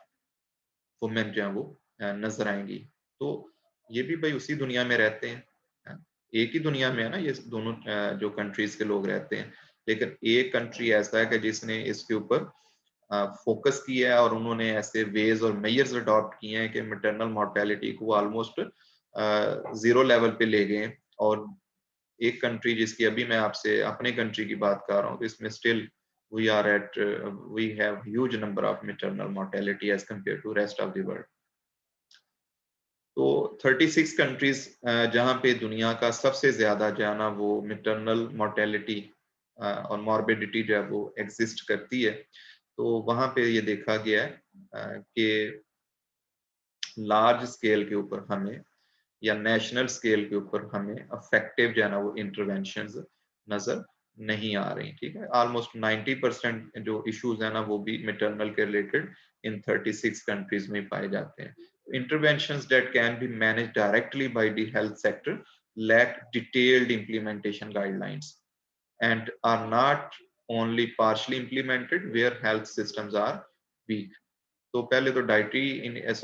S1: वुमेन जो है वो नजर आएंगी। तो ये भी भाई उसी दुनिया में रहते हैं, एक ही दुनिया में है ना ये दोनों जो कंट्रीज के लोग रहते हैं, लेकिन एक कंट्री ऐसा है कि जिसने इसके ऊपर फोकस किया है और उन्होंने ऐसे वेज और मेजर्स अडॉप्ट किए हैं कि मैटरनल मोर्टेलिटी को ऑलमोस्ट जीरो लेवल पे ले गए। और एक कंट्री जिसकी अभी मैं आपसे अपने कंट्री की बात कर रहा हूँ, तो इसमें still we are at we have huge number of maternal mortality as compared to rest of the world। तो 36 कंट्रीज जहाँ पे दुनिया का सबसे ज्यादा जो है ना वो मैटरनल मोर्टेलिटी और मॉर्बिडिटी जो है वो एग्जिस्ट करती है, तो वहां पे ये देखा गया है कि लार्ज स्केल के ऊपर हमें या नेशनल स्केल के ऊपर हमें इफेक्टिव जो है ना वो इंटरवेंशंस नजर नहीं आ रही, ठीक है। ऑलमोस्ट 90% जो इश्यूज है ना वो भी मैटरनल के रिलेटेड इन 36 कंट्रीज में पाए जाते हैं। Interventions that can be manage directly by the health sector lack detailed implementation guidelines and are not only partially implemented where health systems are weak। तो पहले तो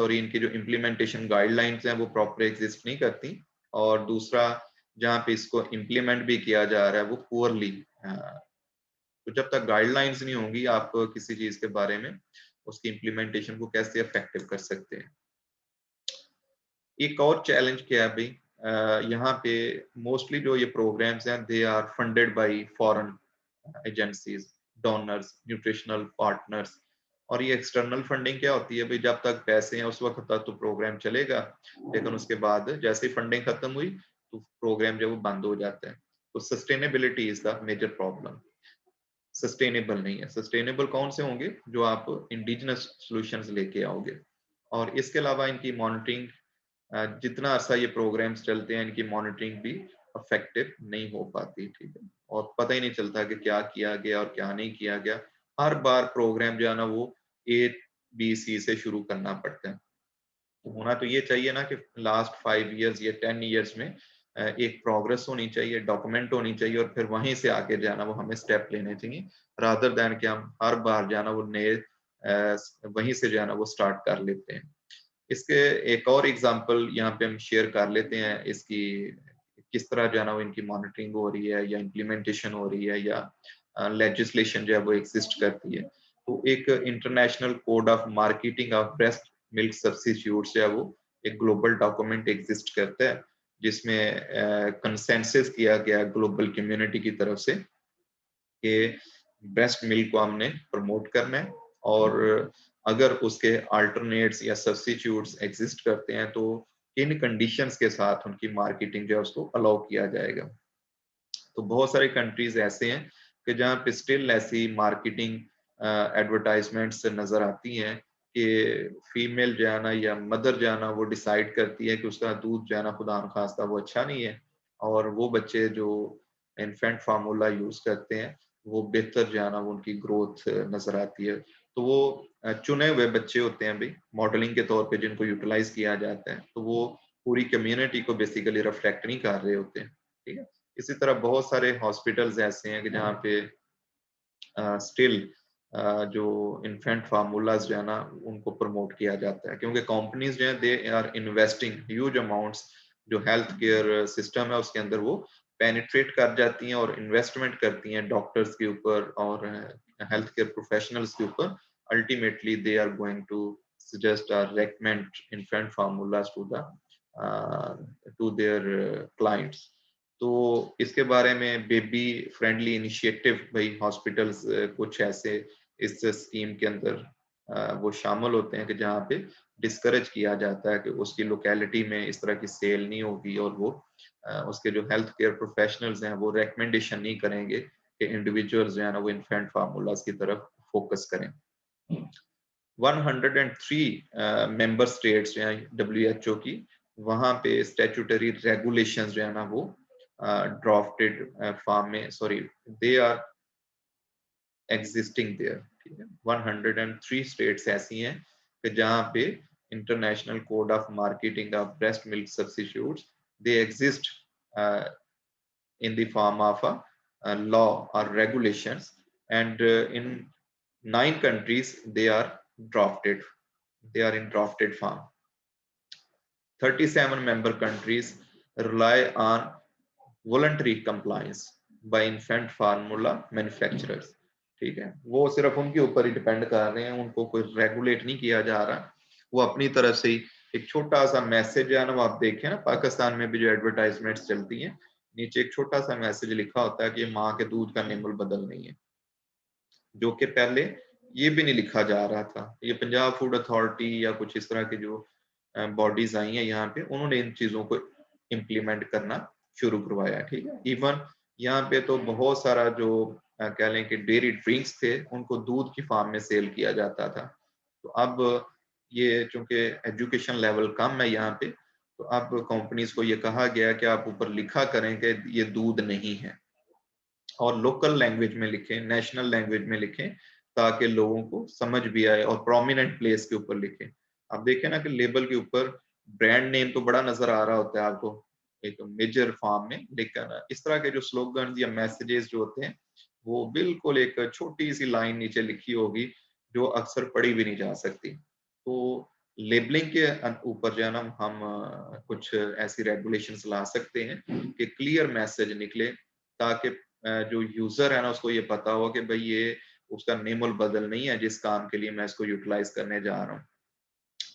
S1: इनकी जो इम्प्लीमेंटेशन गाइडलाइंस हैं वो प्रॉपर एग्जिस्ट नहीं करती, और दूसरा जहाँ पे इसको इम्प्लीमेंट भी किया जा रहा है वो पुअरली। तो जब तक गाइडलाइंस नहीं होंगी आप किसी चीज के बारे में उसकी इम्प्लीमेंटेशन को कैसे इफेक्टिव कर सकते हैं। एक और चैलेंज क्या है भाई, यहाँ पे मोस्टली जो ये प्रोग्राम्स हैं they are funded by foreign agencies, donors, nutritional partners. और ये एक्सटर्नल फंडिंग क्या होती है भाई, जब तक पैसे हैं उस वक्त तक तो प्रोग्राम चलेगा, लेकिन उसके बाद जैसे ही फंडिंग खत्म हुई तो प्रोग्राम जो वो बंद हो जाता है। तो sustainability is the major problem. Sustainable नहीं है। सस्टेनेबल कौन से होंगे, जो आप इंडिजिनस सॉल्यूशंस लेके आओगे। और इसके अलावा इनकी मॉनिटरिंग, जितना अर्सा ये प्रोग्राम्स चलते हैं इनकी मॉनिटरिंग भी इफेक्टिव नहीं हो पाती, ठीक है। और पता ही नहीं चलता कि क्या किया गया और क्या नहीं किया गया। हर बार प्रोग्राम जो है ना वो ABC से शुरू करना पड़ता है। तो होना तो ये चाहिए ना कि लास्ट 5 इयर्स या 10 इयर्स में एक प्रोग्रेस होनी चाहिए, डॉक्यूमेंट होनी चाहिए, और फिर वहीं से आगे जाना वो हमें स्टेप लेने चाहिए, रादर दैन कि हम हर बार जाना वो नए वहीं से जाना वो स्टार्ट कर लेते हैं। इसके एक और एग्जांपल यहाँ पे हम शेयर कर लेते हैं इसकी, किस तरह जो है ना वो इनकी मॉनिटरिंग हो रही है या इम्प्लीमेंटेशन हो रही है या लेजिस्लेशन जो है वो एग्जिस्ट करती है। तो एक international code of marketing of breast milk substitutes जो है वो एक ग्लोबल डॉक्यूमेंट एग्जिस्ट करता है, जिसमें कंसेंसस किया गया ग्लोबल कम्युनिटी की तरफ से कि ब्रेस्ट मिल्क को हमने प्रमोट करना है, और अगर उसके अल्टरनेट्स या सब्स्टिट्यूट्स एग्जिस्ट करते हैं तो किन कंडीशंस के साथ उनकी मार्केटिंग जो है उसको अलाउ किया जाएगा। तो बहुत सारे कंट्रीज ऐसे हैं कि जहाँ पे स्टिल ऐसी मार्केटिंग एडवर्टाइजमेंट्स नजर आती हैं कि फीमेल जो है ना या मदर जो है ना वो डिसाइड करती है कि उसका दूध जो है ना खुदा न खास्ता वो अच्छा नहीं है, और वो बच्चे जो इन्फेंट फार्मूला यूज करते हैं वो बेहतर जो है ना वो उनकी ग्रोथ नजर आती है। तो वो चुने हुए बच्चे होते हैं भाई मॉडलिंग के तौर पे जिनको यूटिलाइज किया जाता है, तो वो पूरी कम्युनिटी को बेसिकली रिफ्लेक्ट नहीं कर रहे होते हैं, ठीक है। इसी तरह बहुत सारे हॉस्पिटल्स ऐसे हैं कि जहाँ पे स्टिल जो इन्फेंट फार्मूलाज जो है ना उनको प्रमोट किया जाता है, क्योंकि कंपनीज जो है they are investing huge amounts, जो हेल्थ केयर सिस्टम है उसके अंदर वो पेनिट्रेट कर जाती हैं और इन्वेस्टमेंट करती हैं डॉक्टर्स के ऊपर और हेल्थ केयर प्रोफेशनल्स के ऊपर। Ultimately they are going to suggest और recommend infant formulas to their clients. तो इसके बारे में baby friendly initiative by hospitals कुछ ऐसे इस स्कीम के अंदर वो शामिल होते हैं कि जहाँ पे डिस्करेज किया जाता है कि उसकी लोकेलिटी में इस तरह की सेल नहीं होगी, और वो उसके जो हेल्थ केयर प्रोफेशनल्स हैं वो रेकमेंडेशन नहीं करेंगे कि इंडिविजुअल्स जो है ना वो इन्फेंट फार्मूलाज की तरफ फोकस करें। 103 मेंबर स्टेट्स जो हैं WHO की, वहां पे स्टैट्यूटरी रेगुलेशंस जो है ना वो ड्राफ्टेड फॉर्म में, sorry, they are existing there, ठीक है। 103 स्टेट्स ऐसी हैं कि जहां पे international code of marketing of breast milk substitutes they exist in the form of a law or regulations, and in 9 countries they are in drafted form. 37 member countries rely on voluntary compliance by infant formula manufacturers, ठीक है। वो सिर्फ उनके ऊपर ही depend कर रहे हैं, उनको कोई रेगुलेट नहीं किया जा रहा, वो अपनी तरफ से ही एक छोटा सा मैसेज है ना, वो आप देखें ना पाकिस्तान में भी जो एडवर्टाइजमेंट्स चलती हैं नीचे एक छोटा सा मैसेज लिखा होता है कि माँ के दूध का निम्बल बदल नहीं है, जो कि पहले ये भी नहीं लिखा जा रहा था। ये पंजाब फूड अथॉरिटी या कुछ इस तरह की जो बॉडीज आई हैं यहाँ पे, उन्होंने इन चीजों को इम्प्लीमेंट करना शुरू करवाया, ठीक है। इवन यहाँ पे तो बहुत सारा जो कह लें कि डेयरी ड्रिंक्स थे उनको दूध की फार्म में सेल किया जाता था। तो अब ये चूंकि एजुकेशन लेवल कम है यहाँ पे, तो अब कंपनीज को ये कहा गया कि आप ऊपर लिखा करें कि ये दूध नहीं है। और लोकल लैंग्वेज में लिखें, नेशनल लैंग्वेज में लिखें, ताकि लोगों को समझ भी आए, और प्रोमिनेंट प्लेस के ऊपर लिखें। आप देखें ना कि लेबल के ऊपर ब्रांड नेम तो बड़ा नजर आ रहा होता है आपको एक मेजर फॉर्म में, लेकिन इस तरह के जो स्लोगन या मैसेजेस जो होते हैं वो बिल्कुल एक छोटी सी लाइन नीचे लिखी होगी जो अक्सर पढ़ी भी नहीं जा सकती। तो लेबलिंग के ऊपर जो है ना हम कुछ ऐसी रेगुलेशंस ला सकते हैं कि क्लियर मैसेज निकले, ताकि जो यूजर है ना उसको ये पता हो कि भाई ये उसका नेमुल बदल नहीं है जिस काम के लिए मैं इसको यूटिलाइज करने जा रहा हूँ।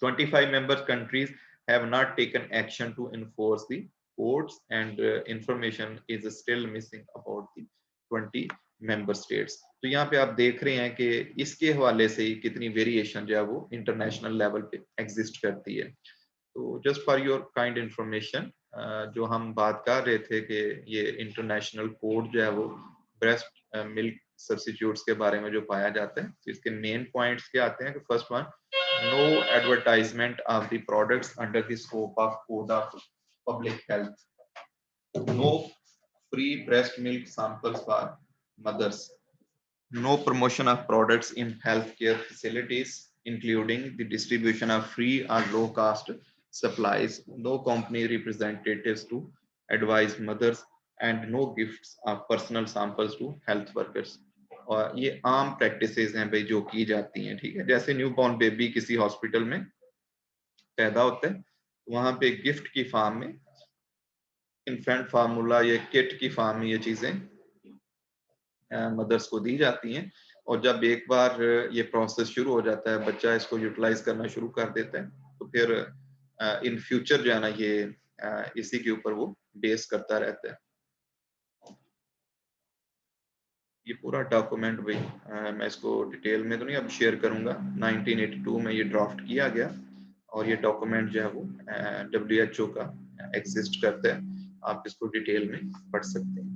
S1: 25 member countries have not taken action to enforce the codes, and information is still missing about the 20 member states. तो यहाँ पे आप देख रहे हैं कि इसके हवाले से ही कितनी वेरिएशन जो है वो इंटरनेशनल लेवल पे एग्जिस्ट करती है। तो just for your kind information, जो हम बात कर रहे थे कि ये इंटरनेशनल कोड जो है वो ब्रेस्ट मिल्क सब्स्टिट्यूट्स के बारे में जो पाया जाता है, तो इसके मेन पॉइंट्स क्या आते हैं कि first one, no advertisement of the products under the scope of code of public health, no free breast milk samples for mothers, no promotion of products in healthcare facilities including the distribution of free or low cost supplies, no company representatives to advise mothers, and no gifts of personal samples to health workers। और ये आम practices हैं भाई जो की जाती हैं, ठीक है। जैसे न्यू बॉर्न बेबी किसी हॉस्पिटल में पैदा होता है, वहां पे गिफ्ट की फॉर्म में, इन्फेंट फार्मूला या किट की फॉर्म में ये चीजें मदर्स को दी जाती हैं। और जब एक बार ये प्रोसेस शुरू हो जाता है, बच्चा इसको यूटिलाइज करना शुरू कर देता है, तो फिर इन फ्यूचर जो है ना ये इसी के ऊपर वो बेस करता रहता है। ये पूरा डॉक्यूमेंट भाई मैं इसको डिटेल में तो नहीं अब शेयर करूंगा। 1982 में ये ड्राफ्ट किया गया और ये डॉक्यूमेंट जो है वो WHO का एग्जिस्ट करता है, आप इसको डिटेल में पढ़ सकते हैं।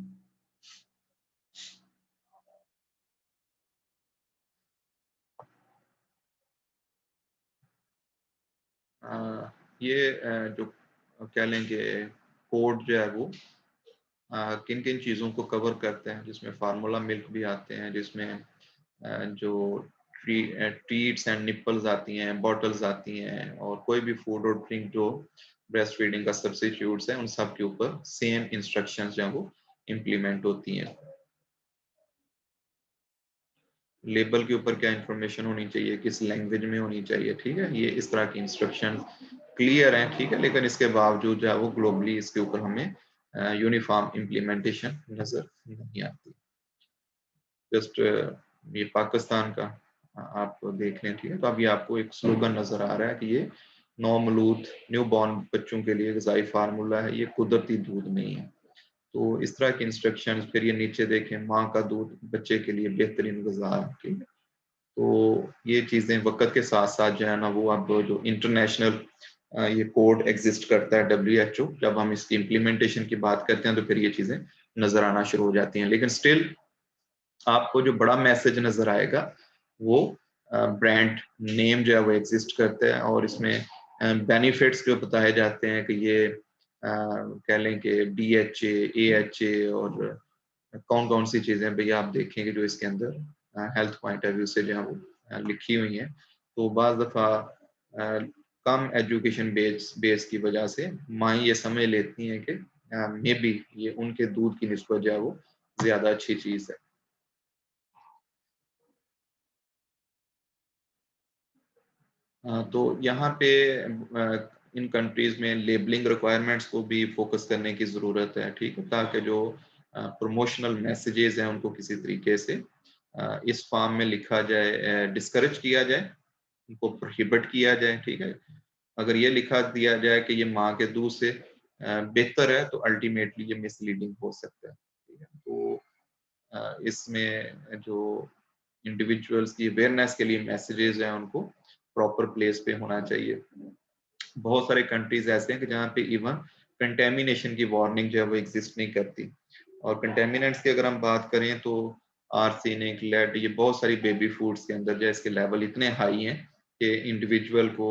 S1: ये जो कह लेंगे कोड जो है वो किन किन चीज़ों को कवर करते हैं, जिसमें फार्मूला मिल्क भी आते हैं, जिसमें जो ट्रीट्स एंड निपल्स आती हैं, बॉटल्स आती हैं, और कोई भी फूड और ड्रिंक जो ब्रेस्ट फीडिंग का सब्स्टिट्यूट्स है, उन सब के ऊपर सेम इंस्ट्रक्शंस जो है वो इम्प्लीमेंट होती हैं। लेबल के ऊपर क्या इंफॉर्मेशन होनी चाहिए, किस लैंग्वेज में होनी चाहिए, ठीक है, ये इस तरह की इंस्ट्रक्शन क्लियर हैं, ठीक है। लेकिन इसके बावजूद जो है वो ग्लोबली इसके ऊपर हमें यूनिफॉर्म इम्प्लीमेंटेशन नजर नहीं आती। जस्ट ये पाकिस्तान का आप देख लें, ठीक है। तो अभी आपको एक स्लोगन नजर आ रहा है कि ये नौमलूद न्यू बॉर्न बच्चों के लिए ग़िज़ाई फार्मूला है, ये कुदरती दूध नहीं है। तो इस तरह के इंस्ट्रक्शंस, फिर ये नीचे देखें, माँ का दूध बच्चे के लिए बेहतरीन ग़िज़ा है, ठीक है। तो ये चीज़ें वक्त के साथ साथ जो है ना वो अब जो इंटरनेशनल ये कोड एग्जिस्ट करता है WHO, जब हम इसकी इम्प्लीमेंटेशन की बात करते हैं तो फिर ये चीज़ें नजर आना शुरू हो जाती हैं। लेकिन स्टिल आपको जो बड़ा मैसेज नजर आएगा वो ब्रांड नेम जो है वो एग्जिस्ट करता है, और इसमें बेनिफिट्स जो बताए जाते हैं कि ये कह लें कि DHA, AHA और कौन कौन सी चीजें भैया आप देखेंगे जो इसके अंदर हेल्थ पॉइंट ऑफ व्यू से जो है वो लिखी हुई हैं। तो बाज़ दफ़ा कम एजुकेशन बेस की वजह से माँ ये समझ लेती हैं कि मे बी ये उनके दूध की निस्बत जो है वो ज्यादा अच्छी चीज है। तो यहाँ पे इन कंट्रीज में लेबलिंग रिक्वायरमेंट्स को भी फोकस करने की ज़रूरत है, ठीक है, ताकि जो प्रमोशनल मैसेजेस हैं उनको किसी तरीके से इस फॉर्म में लिखा जाए, डिस्करेज किया जाए, उनको प्रोहिबिट किया जाए, ठीक है। अगर ये लिखा दिया जाए कि ये माँ के दूध से बेहतर है, तो अल्टीमेटली ये मिसलीडिंग हो सकता है, ठीक है। तो इसमें जो इंडिविजुअल्स की अवेयरनेस के लिए मैसेजेस हैं उनको प्रॉपर प्लेस पे होना चाहिए। बहुत सारे कंट्रीज ऐसे हैं कि जहाँ पे इवन कंटेमिनेशन की वार्निंग जो है वो एग्जिस्ट नहीं करती। और कंटेमिनेंट्स की अगर हम बात करें तो आर्सेनिक, लेड, ये बहुत सारी बेबी फूड्स के अंदर जो इसके लेवल इतने हाई हैं कि इंडिविजुअल को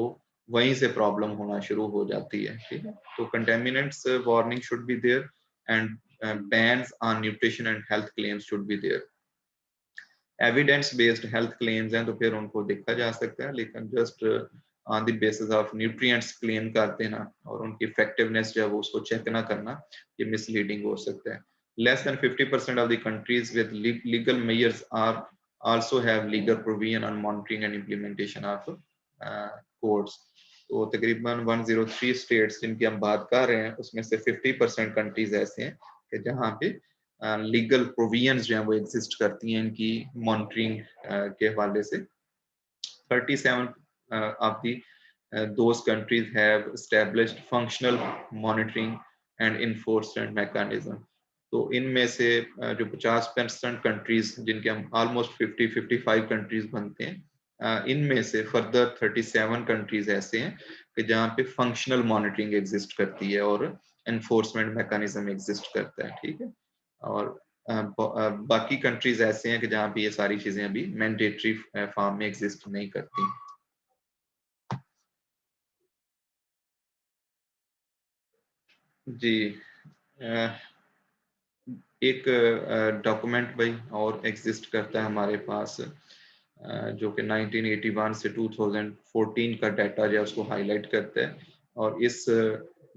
S1: वहीं से प्रॉब्लम होना शुरू हो जाती है, ठीक है। तो contaminants warning should be there, and bans on nutrition and health claims should be there. Evidence based health claims हैं तो फिर उनको देखा जा सकता है, लेकिन just on the basis of nutrients claim कर देना और उनकी इफेक्टिवनेस जो है वो उसको चेक ना करना, ये मिसलीडिंग हो सकता है. Less than 50% of the countries with legal measures are also have legal provision on monitoring and implementation of codes. तो तकरीबन 103 स्टेट्स जिनकी हम बात कर रहे हैं उसमें से 50% कंट्रीज ऐसे हैं कि जहाँ पे लीगल प्रोविजंस जो हैं वो एग्जिस्ट करती हैं इनकी मॉनिटरिंग के हवाले से. 37 of the those countries have established functional monitoring and enforcement mechanism. तो इनमें से जो 50% कंट्रीज जिनके हम ऑलमोस्ट 55 कंट्रीज बनते हैं, इनमें से फर्दर 37 कंट्रीज ऐसे हैं कि जहाँ पे फंक्शनल मॉनिटरिंग एग्जिस्ट करती है और एनफोर्समेंट मैकेनिज्म एग्जिस्ट करता है. ठीक है, और बाकी कंट्रीज ऐसे हैं कि जहाँ पे ये सारी चीजें अभी मैंडेटरी फॉर्म में एग्जिस्ट नहीं करती. जी, एक डॉक्यूमेंट भाई और एग्जिस्ट करता है हमारे पास, जो कि 1981 से 2014 का डाटा जो है उसको हाईलाइट करता है. और इस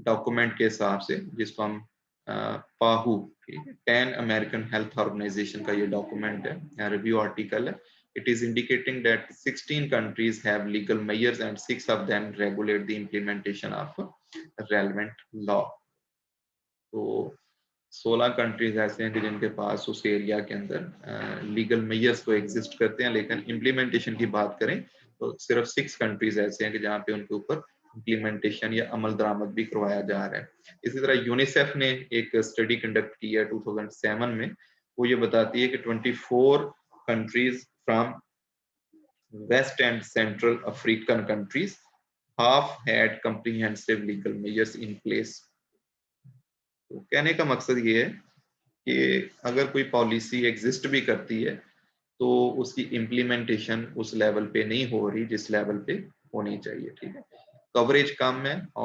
S1: डॉक्यूमेंट के हिसाब से जिसको हम पाहू, 10 अमेरिकन हेल्थ ऑर्गेनाइजेशन का ये डॉक्यूमेंट है, रिव्यू आर्टिकल है. It is indicating that 16 countries have legal measures and 6 of them regulate the implementation of relevant law. तो 16 कंट्रीज ऐसे हैं कि जिनके पास उस एरिया के अंदर लीगल मेजर्स तो एग्जिस्ट करते हैं, लेकिन इम्प्लीमेंटेशन की बात करें तो सिर्फ 6 कंट्रीज ऐसे हैं कि जहाँ पे उनके ऊपर इम्प्लीमेंटेशन या अमल दरामद भी करवाया जा रहा है. इसी तरह यूनिसेफ ने एक स्टडी कंडक्ट की है 2007 में. वो ये बताती है कि 24 countries from west and central African countries half had comprehensive legal measures in place. तो कहने का मकसद ये है कि अगर कोई पॉलिसी एग्जिस्ट भी करती है तो उसकी इम्प्लीमेंटेशन उस लेवल पे नहीं हो रही जिस लेवल पे होनी चाहिए. ठीक है, कवरेज कम है और